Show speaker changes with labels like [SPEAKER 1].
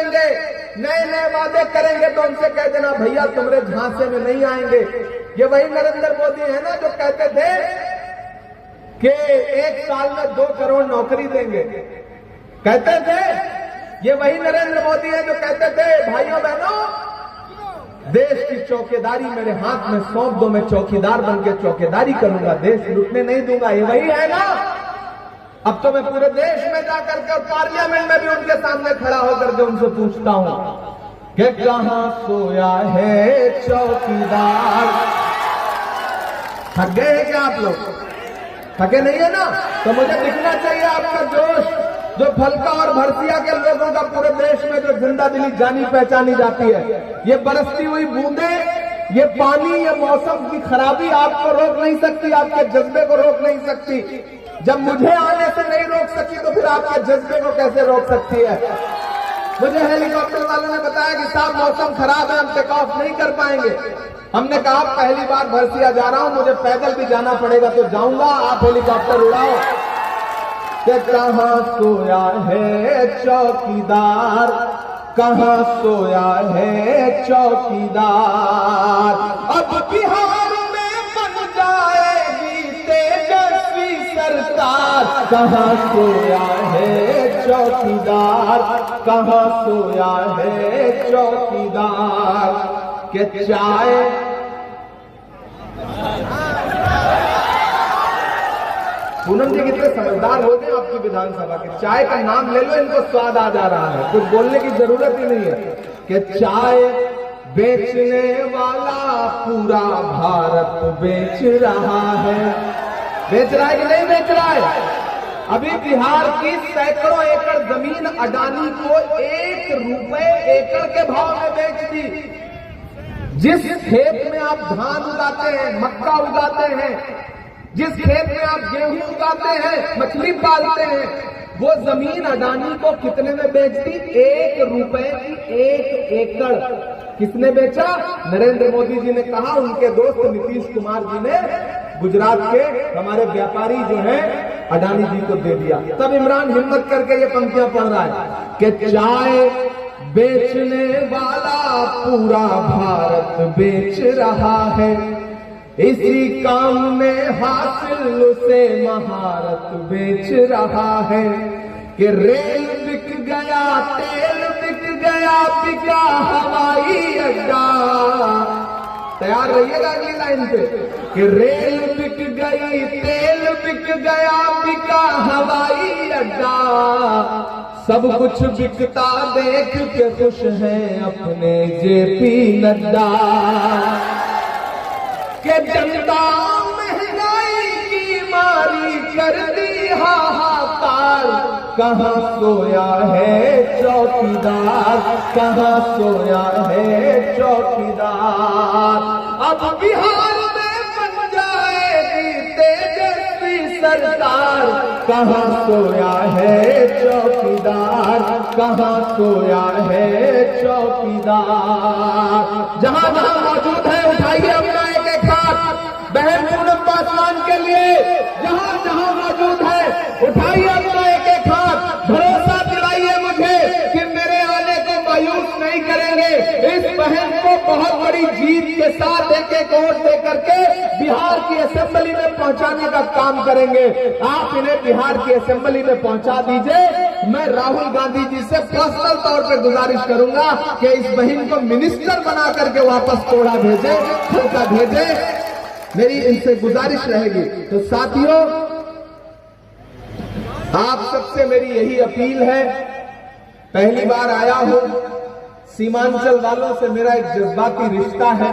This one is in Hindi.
[SPEAKER 1] चलेंगे, नए नए वादे करेंगे, तो उनसे कह देना भैया तुम्हारे झांसे में नहीं आएंगे। ये वही नरेंद्र मोदी है ना जो कहते थे कि 1 साल में 2 करोड़ नौकरी देंगे, कहते थे। ये वही नरेंद्र मोदी है जो कहते थे भाइयों बहनों देश की चौकीदारी मेरे हाथ में सौंप दो, मैं चौकीदार बनकर चौकीदारी करूंगा, देश लूटने नहीं दूंगा। ये वही है ना। अब तो मैं पूरे देश में जाकर के और पार्लियामेंट में भी उनके सामने खड़ा होकर के उनसे पूछता हूं कि कहां सोया है चौकीदार। थक गए हैं क्या आप लोग? थके नहीं है ना? तो मुझे दिखना चाहिए आपका जोश, जो फलका और भरसिया के लोगों का पूरे देश में जो जिंदा दिली जानी पहचानी जाती है। ये बरसती हुई बूंदे, ये पानी, ये मौसम की खराबी आपको रोक नहीं सकती, आपके जज्बे को रोक नहीं सकती। जब मुझे आने से नहीं रोक सकी तो फिर आपके जज्बे को कैसे रोक सकती है? मुझे हेलीकॉप्टर वालों ने बताया कि साहब मौसम खराब है, हम टेक ऑफ नहीं कर पाएंगे। हमने कहा पहली बार भरसिया जा रहा हूं, मुझे पैदल भी जाना पड़ेगा तो जाऊंगा, आप हेलीकॉप्टर उड़ाओ। कि कहां सोया है चौकीदार, कहां सोया है चौकीदार। अब बिहार में बन जाएगी तेजस्वी सरकार, कहां सोया है चौकीदार, कहां सोया है चौकीदार। के चाय पूनम जी कितने समझदार हो गए आपकी विधानसभा के, चाय का नाम ले लो इनको स्वाद आ जा रहा है, कुछ बोलने की जरूरत ही नहीं है। कि चाय बेचने वाला पूरा भारत बेच रहा है। बेच रहा है कि नहीं बेच रहा है? अभी बिहार की सैकड़ों एकड़ जमीन अडानी को 1 रुपए एकड़ के भाव में बेच दी। जिस खेत में आप धान उगाते हैं, मक्का उगाते हैं, जिस खेत में आप गेहूं उगाते हैं, मछली पालते हैं, वो जमीन अडानी को कितने में बेच दी? 1 रुपए की 1 एकड़। किसने बेचा? नरेंद्र मोदी जी ने कहा, उनके दोस्त नीतीश कुमार जी ने गुजरात के हमारे व्यापारी जो हैं अडानी जी को दे दिया। तब इमरान हिम्मत करके ये पंक्तियां पढ़ रहा है कि चाय बेचने वाला पूरा भारत बेच रहा है, इसी काम में हासिल उसे महारत बेच रहा है। कि रेल बिक गया, तेल बिक गया, बिका हवाई अड्डा। तैयार रहिएगा अगली लाइन पे। कि रेल बिक गई, तेल बिक गया, बिका हवाई अड्डा। सब कुछ बिकता देख के खुश हैं अपने जेपी नड्डा। के जनता महंगाई की मारी कर दी हाहाकार, कहां सोया है चौकीदार, कहां सोया है चौकीदार। अब बिहार में बन जाएगी तेजस्वी सरकार, कहां सोया है चौकीदार, कहां सोया है चौकीदार। जहां जहां मौजूद है उठाइए अपना एक एक हाथ बहन पूनम पासवान के लिए। जहां जहां मौजूद है उठाइए अपना एक एक हाथ। भरोसा दिलाइए मुझे कि मेरे आने को मायूस नहीं करेंगे। इस बहन को बहुत बड़ी जीत के साथ एक एक वोट दे करके बिहार की असेंबली में पहुंचाने का काम करेंगे। आप इन्हें बिहार की असेंबली में पहुंचा दीजिए। मैं राहुल गांधी जी से पर्सनल तौर पर गुजारिश करूंगा कि इस बहन को मिनिस्टर बना करके वापस तोड़ा भेजे, खलका भेजे। मेरी इनसे गुजारिश रहेगी। तो साथियों, आप सबसे मेरी यही अपील है, पहली बार आया हूं, सीमांचल वालों से मेरा एक जज्बाती रिश्ता है।